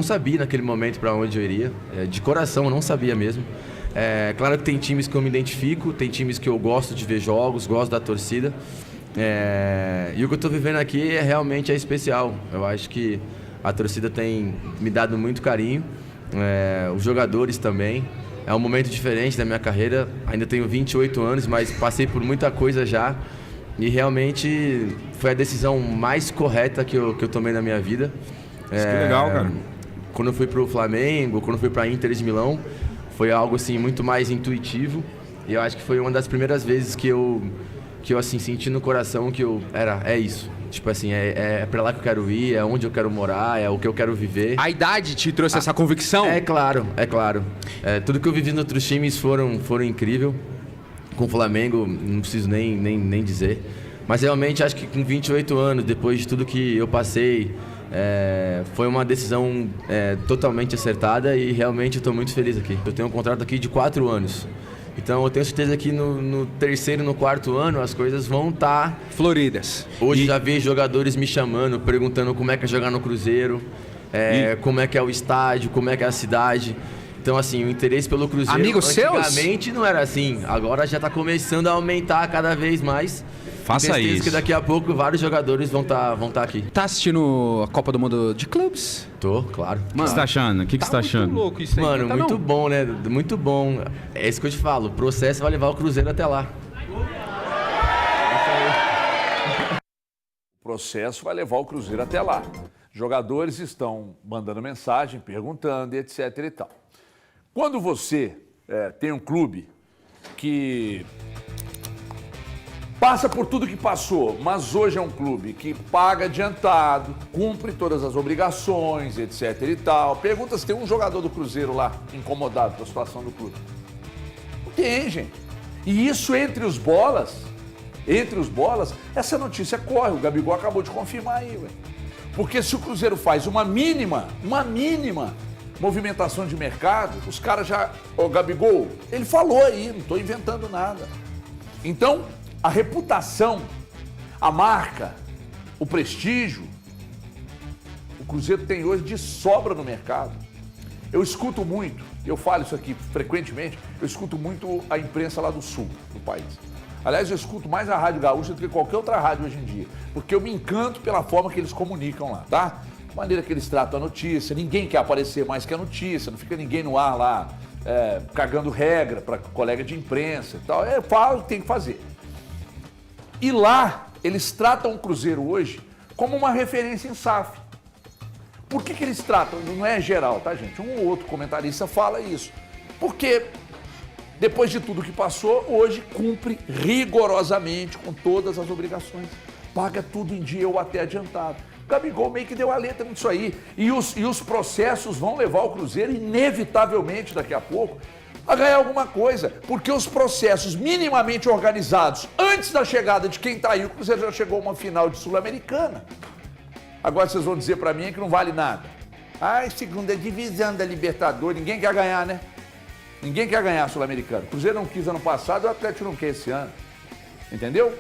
não sabia naquele momento para onde eu iria. De coração, eu não sabia mesmo. Claro que tem times que eu me identifico, tem times que eu gosto de ver jogos, gosto da torcida. E o que eu estou vivendo aqui realmente é especial. Eu acho que a torcida tem me dado muito carinho, os jogadores também. É um momento diferente da minha carreira, ainda tenho 28 anos, mas passei por muita coisa já. E realmente foi a decisão mais correta que eu tomei na minha vida. Que legal, cara. Quando eu fui para o Flamengo, quando eu fui para a Inter de Milão, foi algo assim muito mais intuitivo. E eu acho que foi uma das primeiras vezes que eu assim senti no coração que é isso. Tipo assim, é pra lá que eu quero ir, é onde eu quero morar, é o que eu quero viver. A idade te trouxe essa convicção? É claro. Tudo que eu vivi em outros times foram incrível. Com o Flamengo, não preciso nem dizer. Mas realmente acho que com 28 anos, depois de tudo que eu passei, foi uma decisão totalmente acertada e realmente eu estou muito feliz aqui. Eu tenho um contrato aqui de 4 anos. Então eu tenho certeza que no terceiro e no quarto ano as coisas vão estar floridas. Hoje já vi jogadores me chamando, perguntando como é que é jogar no Cruzeiro, como é que é o estádio, como é que é a cidade. Então assim, o interesse pelo Cruzeiro antigamente não era assim, agora já está começando a aumentar cada vez mais. Faça isso. Que daqui a pouco vários jogadores vão tá aqui. Tá assistindo a Copa do Mundo de clubes? Tô, claro. Mano, o que você tá achando? O que você tá achando? Muito louco isso aí. Mano, muito bom, né? Muito bom. É isso que eu te falo, o processo vai levar o Cruzeiro até lá. O processo vai levar o Cruzeiro até lá. Jogadores estão mandando mensagem, perguntando, etc e tal. Quando você tem um clube que passa por tudo que passou, mas hoje é um clube que paga adiantado, cumpre todas as obrigações, etc e tal. Pergunta se tem um jogador do Cruzeiro lá incomodado com a situação do clube. Não tem, gente. E isso entre os bolas, essa notícia corre. O Gabigol acabou de confirmar aí, velho. Porque se o Cruzeiro faz uma mínima movimentação de mercado, os caras já... Ô, Gabigol, ele falou aí, não estou inventando nada. Então, a reputação, a marca, o prestígio, o Cruzeiro tem hoje de sobra no mercado. Eu escuto muito, eu falo isso aqui frequentemente, eu escuto muito a imprensa lá do sul do país. Aliás, eu escuto mais a Rádio Gaúcha do que qualquer outra rádio hoje em dia, porque eu me encanto pela forma que eles comunicam lá, tá? A maneira que eles tratam a notícia, ninguém quer aparecer mais que a notícia, não fica ninguém no ar lá cagando regra para colega de imprensa e tal. Fala o que tem que fazer. E lá, eles tratam o Cruzeiro hoje como uma referência em SAF. Por que eles tratam? Não é geral, tá, gente? Um ou outro comentarista fala isso. Porque, depois de tudo que passou, hoje cumpre rigorosamente com todas as obrigações. Paga tudo em dia ou até adiantado. O Gabigol meio que deu a letra nisso aí. E os processos vão levar o Cruzeiro, inevitavelmente, daqui a pouco, a ganhar alguma coisa, porque os processos minimamente organizados, antes da chegada de quem tá aí, o Cruzeiro já chegou a uma final de Sul-Americana. Agora vocês vão dizer pra mim que não vale nada. Segunda divisão da Libertadores, ninguém quer ganhar, né? Ninguém quer ganhar a Sul-Americana. O Cruzeiro não quis ano passado, o Atlético não quer esse ano. Entendeu?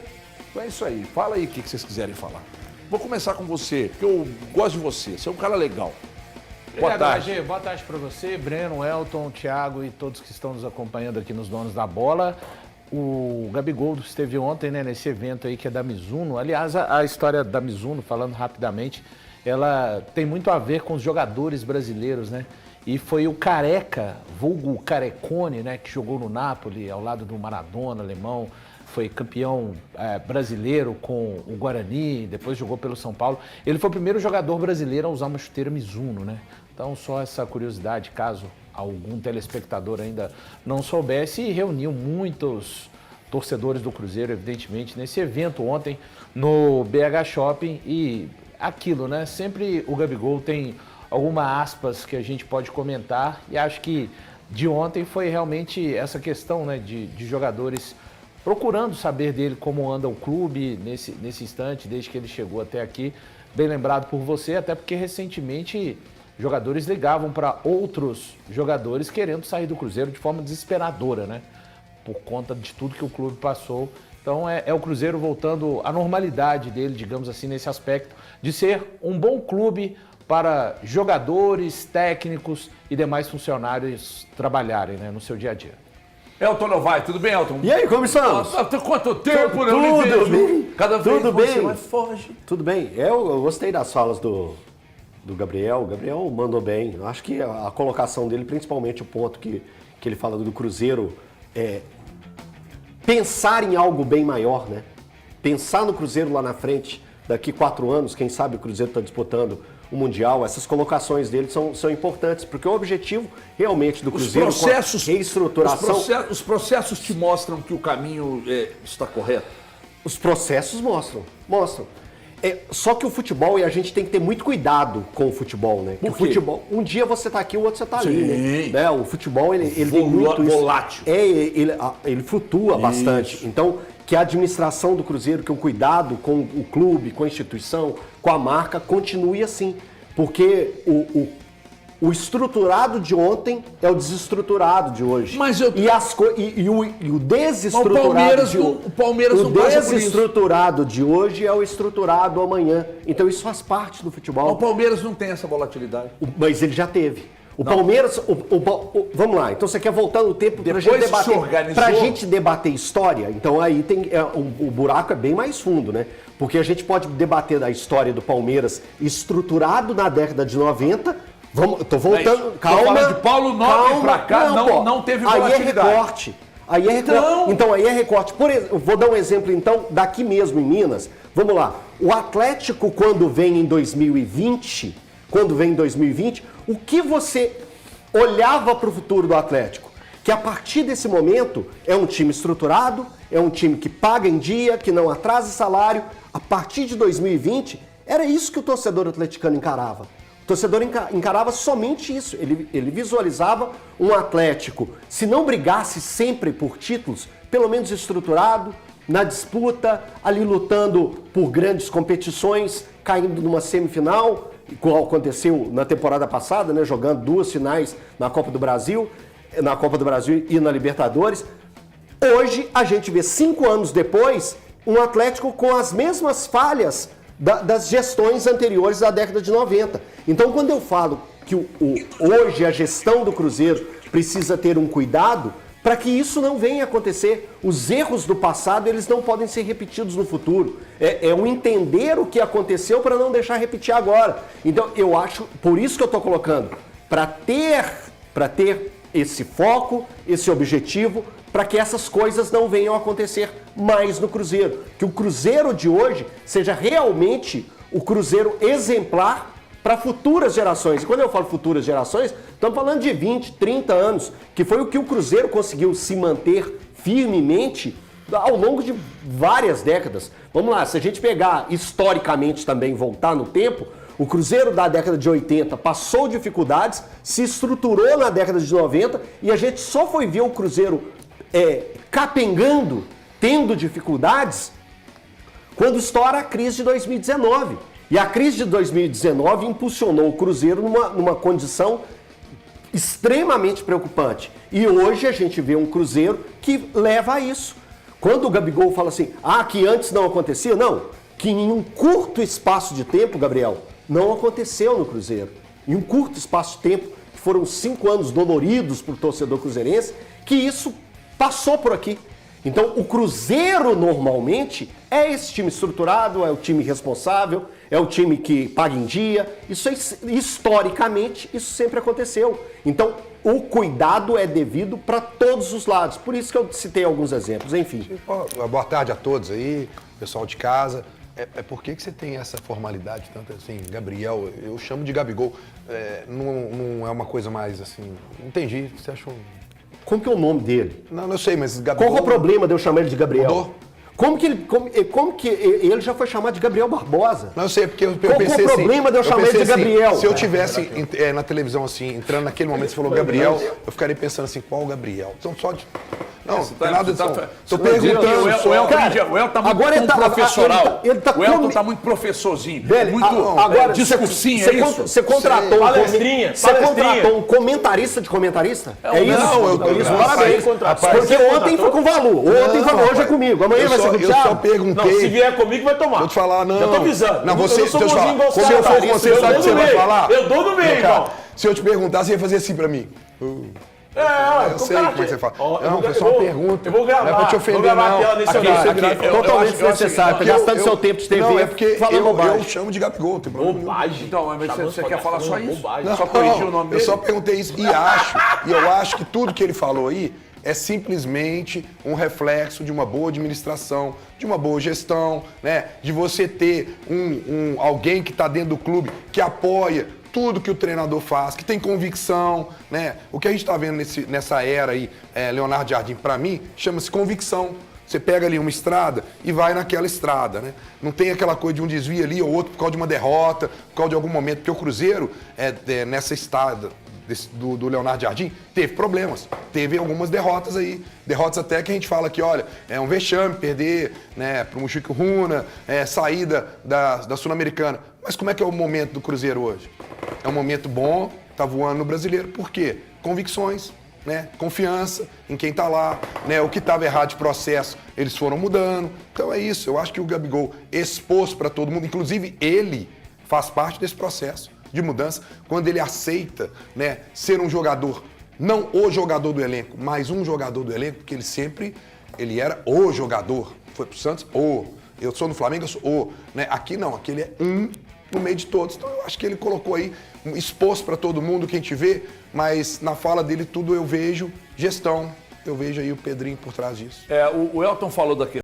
Então é isso aí. Fala aí o que vocês quiserem falar. Vou começar com você, porque eu gosto de você. Você é um cara legal. Boa tarde. AG. Boa tarde para você, Breno, Elton, Thiago e todos que estão nos acompanhando aqui nos Donos da Bola. O Gabigol esteve ontem, né, nesse evento aí que é da Mizuno. Aliás, a história da Mizuno, falando rapidamente, ela tem muito a ver com os jogadores brasileiros, né? E foi o Careca, vulgo Carecone, né, que jogou no Napoli ao lado do Maradona, alemão. Foi campeão brasileiro com o Guarani, depois jogou pelo São Paulo. Ele foi o primeiro jogador brasileiro a usar uma chuteira Mizuno, né? Então, só essa curiosidade, caso algum telespectador ainda não soubesse, e reuniu muitos torcedores do Cruzeiro, evidentemente, nesse evento ontem no BH Shopping. E aquilo, né? Sempre o Gabigol tem alguma aspas que a gente pode comentar, e acho que de ontem foi realmente essa questão, né, de jogadores procurando saber dele como anda o clube nesse instante, desde que ele chegou até aqui. Bem lembrado por você, até porque recentemente jogadores ligavam para outros jogadores querendo sair do Cruzeiro de forma desesperadora, né? Por conta de tudo que o clube passou. Então é o Cruzeiro voltando à normalidade dele, digamos assim, nesse aspecto, de ser um bom clube para jogadores, técnicos e demais funcionários trabalharem, né, no seu dia a dia. Elton Novaes, tudo bem, Elton? E aí, como estamos? Nossa, quanto tempo, eu Tudo lhe vejo. bem. Cada vez Tudo você bem. mais foge. Tudo bem. Eu gostei das falas do Gabriel. O Gabriel mandou bem. Eu acho que a colocação dele, principalmente o ponto que ele fala do Cruzeiro, é pensar em algo bem maior, né? Pensar no Cruzeiro lá na frente, daqui 4 anos, quem sabe o Cruzeiro está disputando o Mundial. Essas colocações dele são importantes, porque o objetivo realmente do Cruzeiro Os processos, com a reestruturação... os processos te mostram que o caminho está correto? Os processos mostram. Só que o futebol, e a gente tem que ter muito cuidado com o futebol, né? Por o quê? futebol, um dia você tá aqui, o outro você tá ali, Sim. né? O futebol, ele tem muito isso. Volátil. Ele flutua bastante. Então, que a administração do Cruzeiro, que o cuidado com o clube, com a instituição, com a marca, continue assim. Porque o estruturado de ontem é o desestruturado de hoje. Mas e o desestruturado de hoje. O Palmeiras não passa por isso. O desestruturado de hoje é o estruturado amanhã. Então isso faz parte do O futebol. Palmeiras não tem essa volatilidade. Mas ele já teve. O Palmeiras. Vamos lá, então você quer voltar no tempo pra gente Depois debater. se organizou. Pra gente debater história, então aí tem. O buraco é bem mais fundo, né? Porque a gente pode debater da história do Palmeiras estruturado na década de 90. Tô voltando. Calma. Tô falando de Paulo Nobre pra cá, não teve volatilidade. Aí é recorte. Então aí é recorte. Eu vou dar um exemplo então daqui mesmo em Minas. Vamos lá. O Atlético quando vem em 2020, o que você olhava para o futuro do Atlético? Que a partir desse momento é um time estruturado, é um time que paga em dia, que não atrasa salário. A partir de 2020 era isso que o torcedor atleticano encarava. O torcedor encarava somente isso. Ele visualizava um Atlético, se não brigasse sempre por títulos, pelo menos estruturado, na disputa, ali lutando por grandes competições, caindo numa semifinal, como aconteceu na temporada passada, né, jogando 2 finais na Copa do Brasil e na Libertadores. Hoje a gente vê 5 anos depois um Atlético com as mesmas falhas das gestões anteriores da década de 90. Então, quando eu falo que hoje a gestão do Cruzeiro precisa ter um cuidado para que isso não venha a acontecer. Os erros do passado, eles não podem ser repetidos no futuro. É um entender o que aconteceu para não deixar repetir agora. Então, eu acho, por isso que eu estou colocando, para ter esse foco, esse objetivo, para que essas coisas não venham a acontecer mais no Cruzeiro. Que o Cruzeiro de hoje seja realmente o Cruzeiro exemplar para futuras gerações. E quando eu falo futuras gerações, estamos falando de 20, 30 anos, que foi o que o Cruzeiro conseguiu se manter firmemente ao longo de várias décadas. Vamos lá, se a gente pegar historicamente também, voltar no tempo, o Cruzeiro da década de 80 passou dificuldades, se estruturou na década de 90 e a gente só foi ver o Cruzeiro capengando, tendo dificuldades, quando estoura a crise de 2019. E a crise de 2019 impulsionou o Cruzeiro numa condição extremamente preocupante. E hoje a gente vê um Cruzeiro que leva a isso. Quando o Gabigol fala assim, que antes não acontecia, não. Que em um curto espaço de tempo, Gabriel, não aconteceu no Cruzeiro. Em um curto espaço de tempo, que foram 5 anos doloridos para o torcedor cruzeirense, que isso passou por aqui. Então, o Cruzeiro, normalmente, é esse time estruturado, é o time responsável, é o time que paga em dia. Isso, historicamente, isso sempre aconteceu. Então, o cuidado é devido para todos os lados. Por isso que eu citei alguns exemplos, enfim. Boa tarde a todos aí, pessoal de casa. Por que você tem essa formalidade, tanto assim, Gabriel, eu chamo de Gabigol, não é uma coisa mais assim, entendi, você achou... Como que é o nome dele? Não, eu sei, mas Gabigol... Qual é o problema de eu chamar ele de Gabriel? Mudou? Como que ele já foi chamado de Gabriel Barbosa? Não, eu sei, porque eu pensei assim... Qual o problema de eu chamar ele de Gabriel? Se eu tivesse na televisão assim, entrando naquele momento, você falou Gabriel, eu ficaria pensando assim, qual o Gabriel? Então só de... Não, não tem nada disso. Tô perguntando. O Elton tá muito professoral. O Elton tá muito professorzinho. Agora, discursinho, é isso? Você contratou um comentarista de comentarista? É isso? Não, parabéns. Porque ontem foi com o Valu. Hoje é comigo. Amanhã vai ser comigo, eu Thiago? só perguntei. Não, se vier comigo, vai tomar. Vou te falar, não. Já tô avisando. Não, você, eu não sou deixa eu bonzinho falar. igual os Como eu caras, for com você, eu sabe o dou que você no vai meio. falar? Eu dou no meio, Meu cara, irmão. se eu te perguntar, você ia fazer assim pra mim. Eu sei como é que você fala. Não, foi só uma pergunta. Eu vou gravar. Não é pra te ofender, vou gravar não. a tela nesse Aqui, horário. Totalmente desnecessário, tá gastando seu tempo de TV Não, é porque falando bobagem. eu chamo de Gabigol, tem problema nenhum. Bobagem. Então, mas você quer falar só isso? Não, Só corrigir o nome eu dele? só perguntei isso e eu acho que tudo que ele falou aí é simplesmente um reflexo de uma boa administração, de uma boa gestão, né? De você ter alguém que está dentro do clube que apoia tudo que o treinador faz, que tem convicção, né? O que a gente está vendo nessa era aí, Leonardo Jardim, para mim, chama-se convicção. Você pega ali uma estrada e vai naquela estrada, né? Não tem aquela coisa de um desvio ali ou outro por causa de uma derrota, por causa de algum momento, porque o Cruzeiro, nessa estrada do Leonardo Jardim, teve problemas. Teve algumas derrotas aí. Derrotas até que a gente fala que, olha, é um vexame perder, né, para o Mochico Runa, saída da Sul-Americana. Mas como é que é o momento do Cruzeiro hoje? É um momento bom, tá voando no Brasileiro. Por quê? Convicções, né? Confiança em quem tá lá, né? O que estava errado de processo, eles foram mudando. Então é isso. Eu acho que o Gabigol expôs para todo mundo, inclusive ele faz parte desse processo de mudança, quando ele aceita, né, ser um jogador, não o jogador do elenco, mas um jogador do elenco, porque ele era o jogador. Foi pro Santos, eu sou no Flamengo, eu sou o. Né? Aqui não, aqui ele é um no meio de todos. Então eu acho que ele colocou aí, expôs para todo mundo que a gente vê, mas na fala dele tudo eu vejo gestão. Eu vejo aí o Pedrinho por trás disso. O Elton falou da